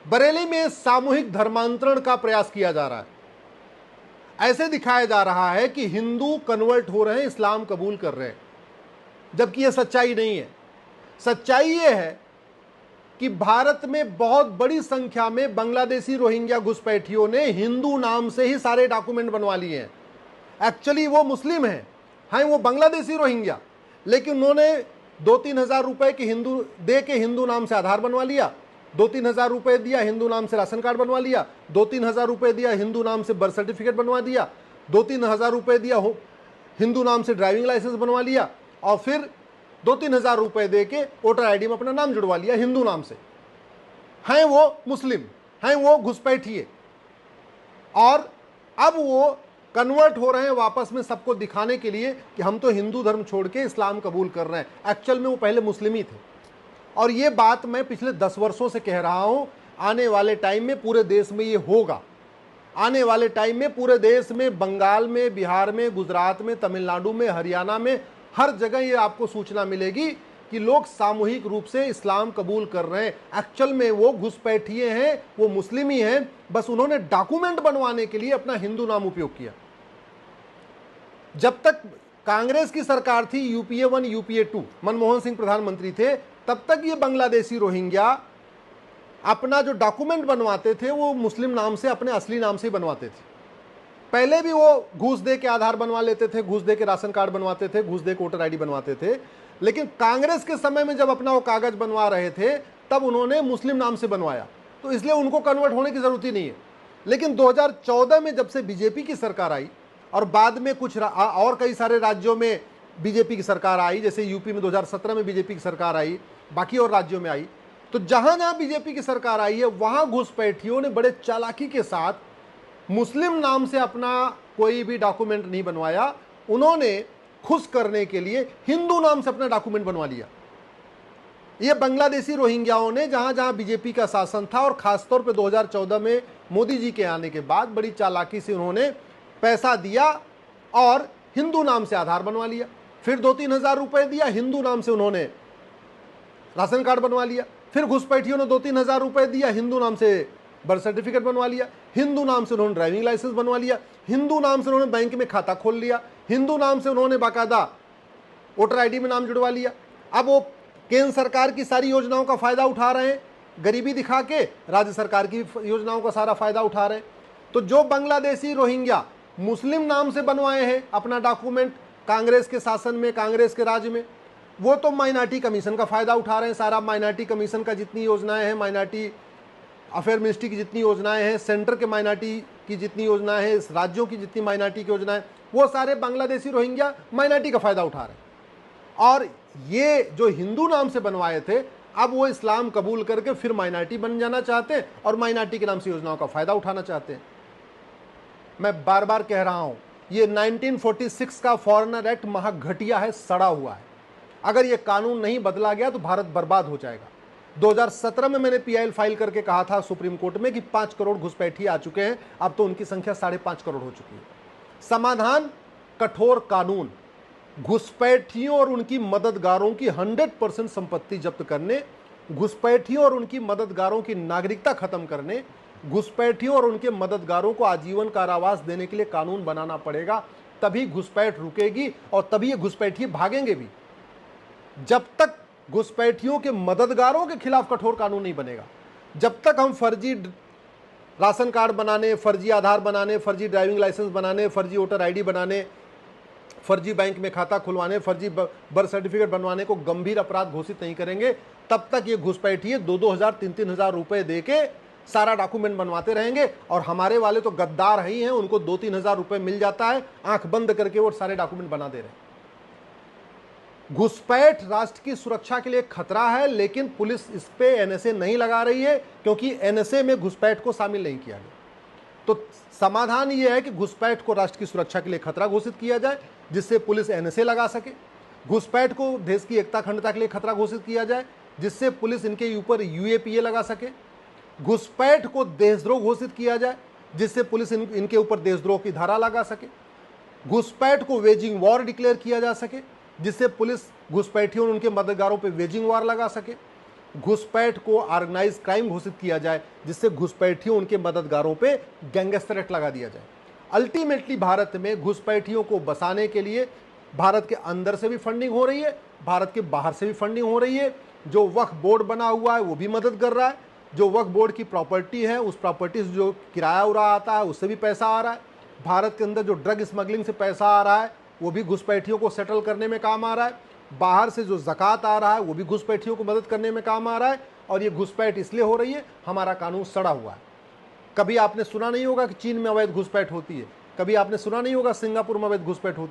बरेली में सामूहिक धर्मांतरण का प्रयास किया जा रहा है। ऐसे दिखाया जा रहा है कि हिंदू कन्वर्ट हो रहे हैं, इस्लाम कबूल कर रहे हैं, जबकि यह सच्चाई नहीं है। सच्चाई यह है कि भारत में बहुत बड़ी संख्या में बांग्लादेशी रोहिंग्या घुसपैठियों ने हिंदू नाम से ही सारे डॉक्यूमेंट बनवा लिए हैं। एक्चुअली वो मुस्लिम हैं, वो बांग्लादेशी रोहिंग्या, लेकिन उन्होंने 2-3 हज़ार रुपए के हिंदू दे के हिंदू नाम से आधार बनवा लिया, 2-3 हज़ार रुपए दिया, हिंदू नाम से राशन कार्ड बनवा लिया, 2-3 हज़ार रुपए दिया, हिंदू नाम से बर्थ सर्टिफिकेट बनवा दिया, 2-3 हज़ार रुपए दिया, हिंदू नाम से ड्राइविंग लाइसेंस बनवा लिया, और फिर 2-3 हज़ार रुपए दे के वोटर आईडी में अपना नाम जुड़वा लिया हिंदू नाम से। हैं वो मुस्लिम, हैं वो घुसपैठिए, और अब वो कन्वर्ट हो रहे हैं वापस में सबको दिखाने के लिए कि हम तो हिंदू धर्म छोड़ के इस्लाम कबूल कर रहे हैं। एक्चुअल में वो पहले मुस्लिम ही थे। और ये बात मैं पिछले 10 वर्षों से कह रहा हूं, आने वाले टाइम में पूरे देश में ये होगा। आने वाले टाइम में पूरे देश में, बंगाल में, बिहार में, गुजरात में, तमिलनाडु में, हरियाणा में, हर जगह ये आपको सूचना मिलेगी कि लोग सामूहिक रूप से इस्लाम कबूल कर रहे हैं। एक्चुअल में वो घुसपैठिए हैं, वो मुस्लिम ही हैं, बस उन्होंने डॉक्यूमेंट बनवाने के लिए अपना हिंदू नाम उपयोग किया। जब तक कांग्रेस की सरकार थी, यूपीए 1, यूपीए 2, मनमोहन सिंह प्रधानमंत्री थे, तब तक ये बांग्लादेशी रोहिंग्या अपना जो डॉक्यूमेंट बनवाते थे वो मुस्लिम नाम से, अपने असली नाम से ही बनवाते थे। पहले भी वो घूस दे के आधार बनवा लेते थे, घूस दे के राशन कार्ड बनवाते थे, घूस दे के वोटर आईडी बनवाते थे, लेकिन कांग्रेस के समय में जब अपना वो कागज बनवा रहे थे तब उन्होंने मुस्लिम नाम से बनवाया, तो इसलिए उनको कन्वर्ट होने की जरूरत ही नहीं है। लेकिन 2014 में जब से बीजेपी की सरकार आई, और बाद में कुछ और कई सारे राज्यों में बीजेपी की सरकार आई, जैसे यूपी में 2017 में बीजेपी की सरकार आई, बाकी और राज्यों में आई, तो जहां जहां बीजेपी की सरकार आई है वहां घुसपैठियों ने बड़े चालाकी के साथ मुस्लिम नाम से अपना कोई भी डॉक्यूमेंट नहीं बनवाया, उन्होंने खुश करने के लिए हिंदू नाम से अपना डॉक्यूमेंट बनवा लिया। ये बांग्लादेशी रोहिंग्याओं ने जहां जहां बीजेपी का शासन था, और खासतौर पे 2014 में मोदी जी के आने के बाद बड़ी चालाकी से उन्होंने पैसा दिया और हिंदू नाम से आधार बनवा लिया, फिर 2-3 हज़ार रुपए दिया, हिंदू नाम से उन्होंने राशन कार्ड बनवा लिया, फिर घुसपैठियों ने 2-3 हज़ार रुपए दिया, हिंदू नाम से बर्थ सर्टिफिकेट बनवा लिया, हिंदू नाम से उन्होंने ड्राइविंग लाइसेंस बनवा लिया, हिंदू नाम से उन्होंने बैंक में खाता खोल लिया, हिंदू नाम से उन्होंने बाकायदा वोटर आईडी में नाम जुड़वा लिया। अब वो केंद्र सरकार की सारी योजनाओं का फायदा उठा रहे हैं, गरीबी दिखा के राज्य सरकार की योजनाओं का सारा फायदा उठा रहे हैं। तो जो बांग्लादेशी रोहिंग्या मुस्लिम नाम से बनवाए हैं अपना डॉक्यूमेंट कांग्रेस के शासन में, कांग्रेस के राज्य में, वो तो माइनॉरिटी कमीशन का फायदा उठा रहे हैं। सारा माइनॉरिटी कमीशन का जितनी योजनाएं हैं, माइनॉरिटी अफेयर मिनिस्ट्री की जितनी योजनाएं हैं, सेंटर के माइनॉरिटी की जितनी योजनाएं हैं, राज्यों की जितनी माइनॉरिटी की योजनाएं, वो सारे बांग्लादेशी रोहिंग्या माइनॉरिटी का फायदा उठा रहे हैं। और ये जो हिंदू नाम से बनवाए थे, अब वो इस्लाम कबूल करके फिर माइनॉरिटी बन जाना चाहते हैं और माइनॉरिटी के नाम से योजनाओं का फायदा उठाना चाहते हैं। मैं बार बार कह रहा हूं, ये 1946 का फॉरेनर एक्ट महा घटिया है, सड़ा हुआ है। अगर ये कानून नहीं बदला गया तो भारत बर्बाद हो जाएगा। 2017 में मैंने पीआईएल फाइल करके कहा था सुप्रीम कोर्ट में कि 5 करोड़ घुसपैठिए आ चुके हैं, अब तो उनकी संख्या 5.5 करोड़ हो चुकी है। समाधान कठोर कानून, घुसपैठियों और उनकी मददगारों की 100% संपत्ति जब्त करने, घुसपैठियों और उनकी मददगारों की नागरिकता खत्म करने, घुसपैठियों और उनके मददगारों को आजीवन कारावास देने के लिए कानून बनाना पड़ेगा। तभी घुसपैठ रुकेगी और तभी ये घुसपैठिए भागेंगे भी। जब तक घुसपैठियों के मददगारों के खिलाफ कठोर कानून नहीं बनेगा, जब तक हम फर्जी राशन कार्ड बनाने, फर्जी आधार बनाने, फर्जी ड्राइविंग लाइसेंस बनाने, फर्जी वोटर आईडी बनाने, फर्जी बैंक में खाता खुलवाने, फर्जी बर्थ सर्टिफिकेट बनवाने को गंभीर अपराध घोषित नहीं करेंगे, तब तक ये घुसपैठिए 2-2 हज़ार 3-3 हज़ार रुपए देके सारा डॉक्यूमेंट बनवाते रहेंगे। और हमारे वाले तो गद्दार ही हैं, उनको 2-3 हज़ार रुपए मिल जाता है, आंख बंद करके वो सारे डॉक्यूमेंट बना दे रहे हैं। घुसपैठ राष्ट्र की सुरक्षा के लिए खतरा है, लेकिन पुलिस इस पे एनएसए नहीं लगा रही है, क्योंकि एनएसए में घुसपैठ को शामिल नहीं किया गया। तो समाधान यह है कि घुसपैठ को राष्ट्र की सुरक्षा के लिए खतरा घोषित किया जाए, जिससे पुलिस एनएसए लगा सके। घुसपैठ को देश की एकता अखंडता के लिए खतरा घोषित किया जाए, जिससे पुलिस इनके ऊपर यूएपीए लगा सके। घुसपैठ को देशद्रोह घोषित किया जाए, जिससे पुलिस इनके ऊपर देशद्रोह की धारा लगा सके। घुसपैठ को वेजिंग वॉर डिक्लेयर किया जा सके, जिससे पुलिस घुसपैठियों और उनके मददगारों पर वेजिंग वॉर लगा सके। घुसपैठ को ऑर्गेनाइज क्राइम घोषित किया जाए, जिससे घुसपैठियों उनके मददगारों पे गैंगस्टर एक्ट लगा दिया जाए। अल्टीमेटली भारत में घुसपैठियों को बसाने के लिए भारत के अंदर से भी फंडिंग हो रही है, भारत के बाहर से भी फंडिंग हो रही है। जो वक्फ बोर्ड बना हुआ है वो भी मदद कर रहा है, जो वक्फ बोर्ड की प्रॉपर्टी है उस प्रॉपर्टी से जो किराया उड़ा आता है उससे भी पैसा आ रहा है। भारत के अंदर जो ड्रग स्मगलिंग से पैसा आ रहा है वो भी घुसपैठियों को सेटल करने में काम आ रहा है। बाहर से जो ज़कात आ रहा है वो भी घुसपैठियों को मदद करने में काम आ रहा है। और ये घुसपैठ इसलिए हो रही है, हमारा कानून सड़ा हुआ है। कभी आपने सुना नहीं होगा कि चीन में अवैध घुसपैठ होती है, कभी आपने सुना नहीं होगा सिंगापुर में अवैध घुसपैठ होती है।